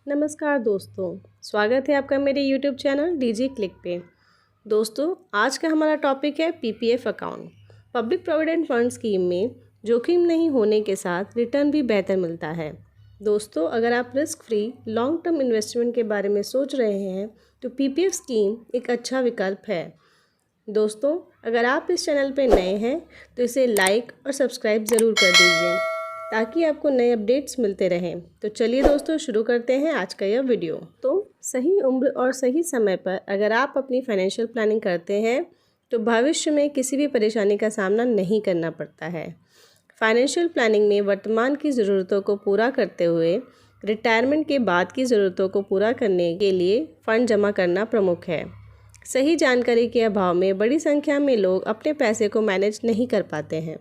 नमस्कार दोस्तों, स्वागत है आपका मेरे YouTube चैनल डीजी क्लिक पे। दोस्तों, आज का हमारा टॉपिक है PPF account. Public provident fund scheme में जोखिम नहीं होने के साथ रिटर्न भी बेहतर मिलता है। दोस्तों, अगर आप risk free long term investment के बारे में सोच रहे हैं तो पीपीएफ स्कीम एक अच्छा विकल्प है। दोस्तों, अगर आप इस चैनल पर नए हैं तो इसे लाइक और सब्सक्राइब ज़रूर कर दीजिए ताकि आपको नए अपडेट्स मिलते रहें। तो चलिए दोस्तों, शुरू करते हैं आज का यह वीडियो। तो सही उम्र और सही समय पर अगर आप अपनी फाइनेंशियल प्लानिंग करते हैं तो भविष्य में किसी भी परेशानी का सामना नहीं करना पड़ता है। फाइनेंशियल प्लानिंग में वर्तमान की ज़रूरतों को पूरा करते हुए रिटायरमेंट के बाद की ज़रूरतों को पूरा करने के लिए फ़ंड जमा करना प्रमुख है। सही जानकारी के अभाव में बड़ी संख्या में लोग अपने पैसे को मैनेज नहीं कर पाते हैं।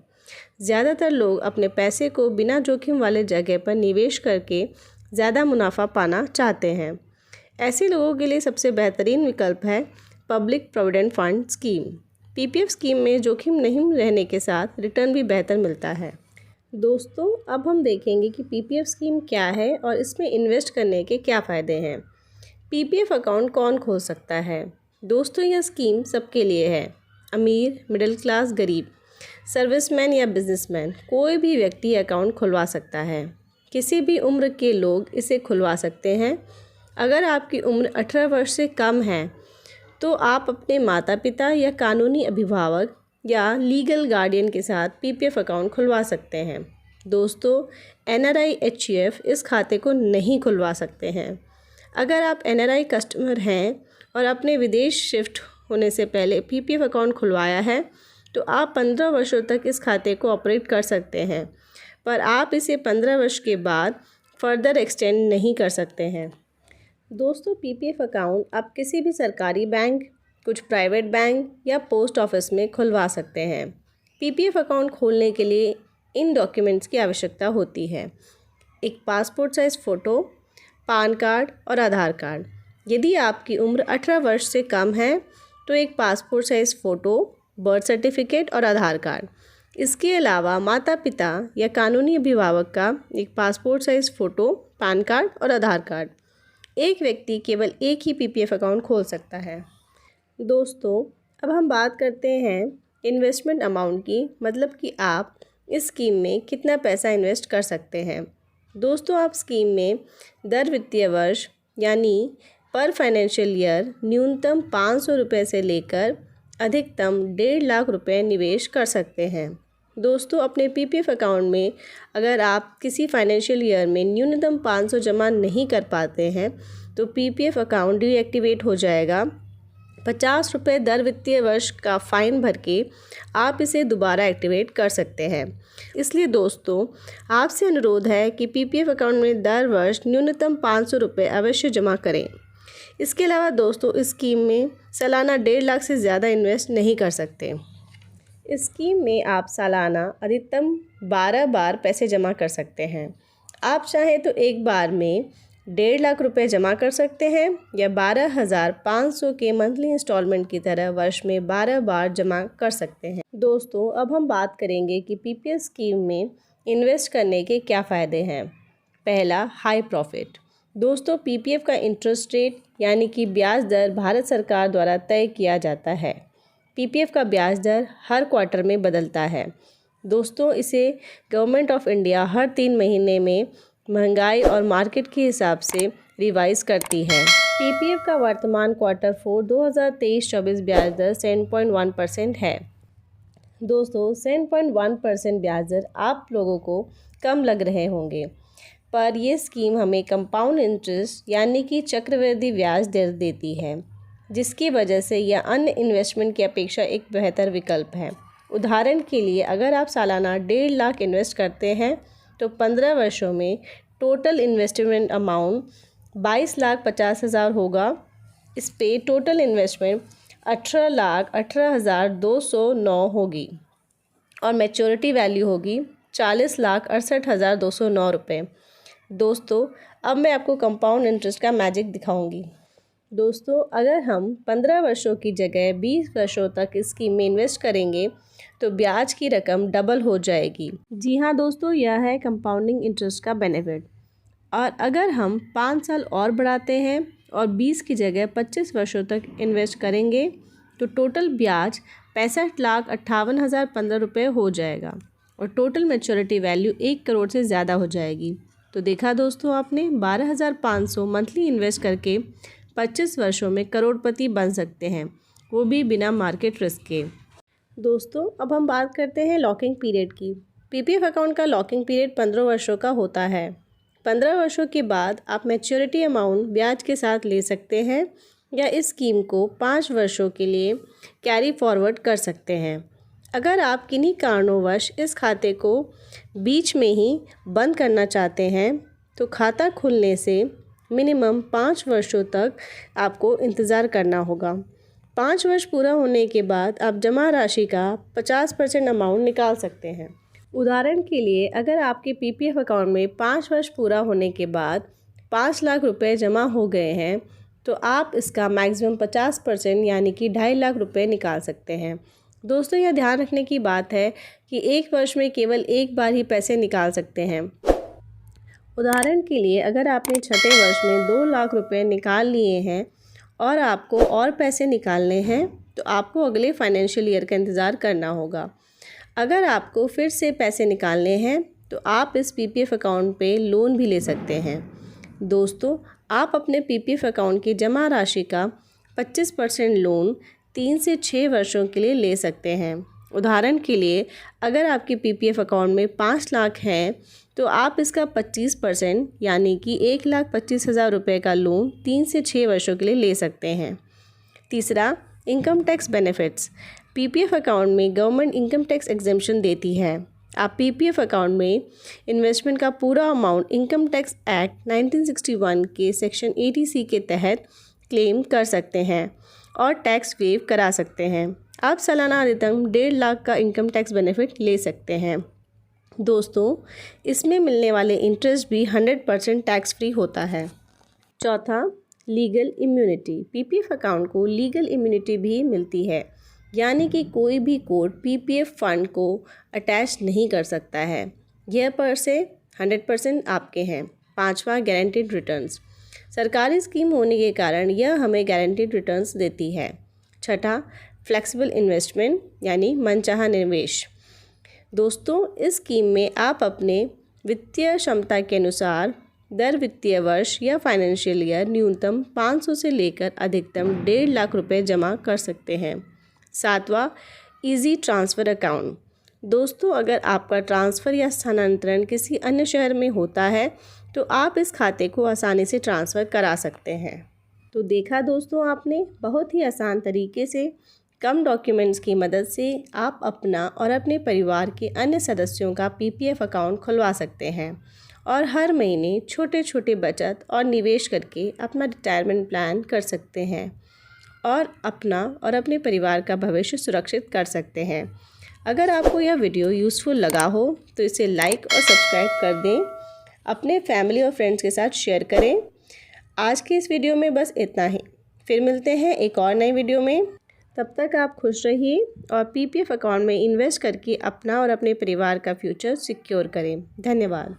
ज़्यादातर लोग अपने पैसे को बिना जोखिम वाले जगह पर निवेश करके ज़्यादा मुनाफा पाना चाहते हैं। ऐसे लोगों के लिए सबसे बेहतरीन विकल्प है public provident fund scheme. PPF scheme में जोखिम नहीं रहने के साथ रिटर्न भी बेहतर मिलता है। दोस्तों, अब हम देखेंगे कि पीपीएफ स्कीम क्या है और इसमें इन्वेस्ट करने के क्या फ़ायदे हैं। पीपीएफ अकाउंट कौन खोल सकता है? दोस्तों, यह स्कीम सबके लिए है। अमीर, मिडिल क्लास, गरीब, सर्विसमैन या बिजनेसमैन, कोई भी व्यक्ति अकाउंट खुलवा सकता है। किसी भी उम्र के लोग इसे खुलवा सकते हैं। अगर आपकी उम्र 18 वर्ष से कम है तो आप अपने माता पिता या कानूनी अभिभावक या लीगल गार्डियन के साथ पीपीएफ अकाउंट खुलवा सकते हैं। दोस्तों, एनआरआई एचयूएफ इस खाते को नहीं खुलवा सकते हैं। अगर आप एनआरआई कस्टमर हैं और अपने विदेश शिफ्ट होने से पहले पीपीएफ अकाउंट खुलवाया है तो आप 15 वर्षों तक इस खाते को ऑपरेट कर सकते हैं, पर आप इसे 15 वर्ष के बाद फर्दर एक्सटेंड नहीं कर सकते हैं। दोस्तों, पीपीएफ अकाउंट आप किसी भी सरकारी बैंक, कुछ प्राइवेट बैंक या पोस्ट ऑफिस में खुलवा सकते हैं। पीपीएफ अकाउंट खोलने के लिए इन डॉक्यूमेंट्स की आवश्यकता होती है: एक passport size photo, PAN card और आधार कार्ड। यदि आपकी उम्र 18 वर्ष से कम है तो एक passport size photo, birth certificate और आधार कार्ड। इसके अलावा माता पिता या कानूनी अभिभावक का एक passport size photo, pan card और आधार कार्ड। एक व्यक्ति केवल एक ही पीपीएफ अकाउंट खोल सकता है। दोस्तों, अब हम बात करते हैं इन्वेस्टमेंट अमाउंट की, मतलब कि आप इस स्कीम में कितना पैसा इन्वेस्ट कर सकते हैं। दोस्तों, आप स्कीम में दर वित्तीय वर्ष यानी पर फाइनेंशियल ईयर न्यूनतम 500 रुपये से लेकर अधिकतम 1.5 लाख रुपए निवेश कर सकते हैं। दोस्तों, अपने पीपीएफ अकाउंट में अगर आप किसी फाइनेंशियल ईयर में न्यूनतम 500 जमा नहीं कर पाते हैं तो पीपीएफ अकाउंट डीएक्टिवेट हो जाएगा। 50 रुपये दर वित्तीय वर्ष का फ़ाइन भर के आप इसे दोबारा एक्टिवेट कर सकते हैं। इसलिए दोस्तों, आपसे अनुरोध है कि पीपीएफ अकाउंट में दर वर्ष न्यूनतम 500 रुपये अवश्य जमा करें। इसके अलावा दोस्तों, इस स्कीम में सालाना 1.5 लाख से ज़्यादा इन्वेस्ट नहीं कर सकते। इस स्कीम में आप सालाना अधिकतम 12 बार पैसे जमा कर सकते हैं। आप चाहें तो एक बार में 1.5 लाख रुपए जमा कर सकते हैं या 12,500 के मंथली इंस्टॉलमेंट की तरह वर्ष में 12 बार जमा कर सकते हैं। दोस्तों, अब हम बात करेंगे कि पीपीएफ स्कीम में इन्वेस्ट करने के क्या फ़ायदे हैं। पहला, हाई प्रॉफिट। दोस्तों, पीपीएफ का इंटरेस्ट रेट यानी कि ब्याज दर भारत सरकार द्वारा तय किया जाता है। पीपीएफ का ब्याज दर हर क्वार्टर में बदलता है। दोस्तों, इसे गवर्नमेंट ऑफ इंडिया हर 3 महीने में महंगाई और मार्केट के हिसाब से रिवाइज करती है। पीपीएफ का वर्तमान Q4 2023-24 ब्याज दर 7.1% है। दोस्तों, 7.1% ब्याज दर आप लोगों को कम लग रहे होंगे, पर यह स्कीम हमें कंपाउंड इंटरेस्ट यानी कि चक्रवृद्धि ब्याज दर देती है, जिसकी वजह से यह अन्य इन्वेस्टमेंट की अपेक्षा एक बेहतर विकल्प है। उदाहरण के लिए, अगर आप सालाना 1.5 लाख इन्वेस्ट करते हैं तो 15 वर्षों में टोटल इन्वेस्टमेंट अमाउंट 22,50,000 होगा। इस पे टोटल इन्वेस्टमेंट 18,18,209 होगी और मैच्योरिटी वैल्यू होगी 40,68,209 रुपये। दोस्तों, अब मैं आपको कंपाउंड इंटरेस्ट का मैजिक दिखाऊंगी। दोस्तों, अगर हम 15 वर्षों की जगह 20 वर्षों तक इस स्कीम में इन्वेस्ट करेंगे तो ब्याज की रकम डबल हो जाएगी। जी हाँ दोस्तों, यह है कंपाउंडिंग इंटरेस्ट का बेनिफिट। और अगर हम 5 साल और बढ़ाते हैं और 20 की जगह 25 वर्षों तक इन्वेस्ट करेंगे तो टोटल ब्याज 65,58,015 रुपये हो जाएगा और टोटल मैच्योरिटी वैल्यू 1 करोड़ से ज़्यादा हो जाएगी। तो देखा दोस्तों आपने, 12,500 मंथली इन्वेस्ट करके 25 वर्षों में करोड़पति बन सकते हैं, वो भी बिना मार्केट रिस्क के। दोस्तों अब हम बात करते हैं लॉकिंग पीरियड की। पीपीएफ अकाउंट का लॉकिंग पीरियड 15 वर्षों का होता है। 15 वर्षों के बाद आप मैच्योरिटी अमाउंट ब्याज के साथ ले सकते हैं या इस स्कीम को 5 वर्षों के लिए कैरी फॉरवर्ड कर सकते हैं। अगर आप किन्हीं कारणोंवश इस खाते को बीच में ही बंद करना चाहते हैं तो खाता खुलने से मिनिमम 5 वर्षों तक आपको इंतज़ार करना होगा। 5 वर्ष पूरा होने के बाद आप जमा राशि का 50% अमाउंट निकाल सकते हैं। उदाहरण के लिए अगर आपके पीपीएफ अकाउंट में 5 वर्ष पूरा होने के बाद 5 लाख रुपए जमा हो गए हैं तो आप इसका मैक्सिमम 50% यानी कि 2.5 लाख रुपए निकाल सकते हैं। दोस्तों यह ध्यान रखने की बात है कि 1 वर्ष में केवल एक बार ही पैसे निकाल सकते हैं। उदाहरण के लिए अगर आपने छठे वर्ष में 2 लाख रुपए निकाल लिए हैं और आपको और पैसे निकालने हैं तो आपको अगले फाइनेंशियल ईयर का इंतज़ार करना होगा। अगर आपको फिर से पैसे निकालने हैं तो आप इस पीपीएफ अकाउंट पे लोन भी ले सकते हैं। दोस्तों आप अपने पीपीएफ अकाउंट की जमा राशि का 25% लोन 3 से 6 वर्षों के लिए ले सकते हैं। उदाहरण के लिए अगर आपके पीपीएफ अकाउंट में 5 लाख हैं तो आप इसका 25% यानी कि 1,25,000 रुपये का लोन 3 से 6 वर्षों के लिए ले सकते हैं। तीसरा, income tax benefits. PPF account में गवर्नमेंट इनकम टैक्स एग्जेम्पशन देती है। आप पीपीएफ अकाउंट में इन्वेस्टमेंट का पूरा अमाउंट इनकम टैक्स एक्ट 1961 के सेक्शन 80C के तहत क्लेम कर सकते हैं और टैक्स वेव करा सकते हैं। आप सालाना अधिकतम 1.5 लाख का इनकम टैक्स बेनिफिट ले सकते हैं। दोस्तों इसमें मिलने वाले इंटरेस्ट भी 100% टैक्स फ्री होता है। चौथा, लीगल इम्यूनिटी। पीपीएफ अकाउंट को लीगल इम्यूनिटी भी मिलती है, यानी कि कोई भी कोर्ट पीपीएफ फंड को अटैच नहीं कर सकता है। यह पैसे 100% आपके हैं। पांचवा, गारंटीड रिटर्न्स। सरकारी स्कीम होने के कारण यह हमें गारंटीड रिटर्न्स देती है। छठा, फ्लेक्सिबल इन्वेस्टमेंट यानी मनचाहा निवेश। दोस्तों इस स्कीम में आप अपने वित्तीय क्षमता के अनुसार दर वित्तीय वर्ष या फाइनेंशियल ईयर न्यूनतम 500 से लेकर अधिकतम 1.5 लाख रुपए जमा कर सकते हैं। सातवां, इजी ट्रांसफ़र अकाउंट। दोस्तों अगर आपका ट्रांसफ़र या स्थानांतरण किसी अन्य शहर में होता है तो आप इस खाते को आसानी से ट्रांसफ़र करा सकते हैं। तो देखा दोस्तों आपने, बहुत ही आसान तरीके से कम डॉक्यूमेंट्स की मदद से आप अपना और अपने परिवार के अन्य सदस्यों का पीपीएफ अकाउंट खुलवा सकते हैं और हर महीने छोटे छोटे बचत और निवेश करके अपना रिटायरमेंट प्लान कर सकते हैं और अपना और अपने परिवार का भविष्य सुरक्षित कर सकते हैं। अगर आपको यह वीडियो यूज़फुल लगा हो तो इसे लाइक और सब्सक्राइब कर दें, अपने फैमिली और फ्रेंड्स के साथ शेयर करें। आज के इस वीडियो में बस इतना ही, फिर मिलते हैं एक और नई वीडियो में। तब तक आप खुश रहिए और पीपीएफ अकाउंट में इन्वेस्ट करके अपना और अपने परिवार का फ्यूचर सिक्योर करें। धन्यवाद।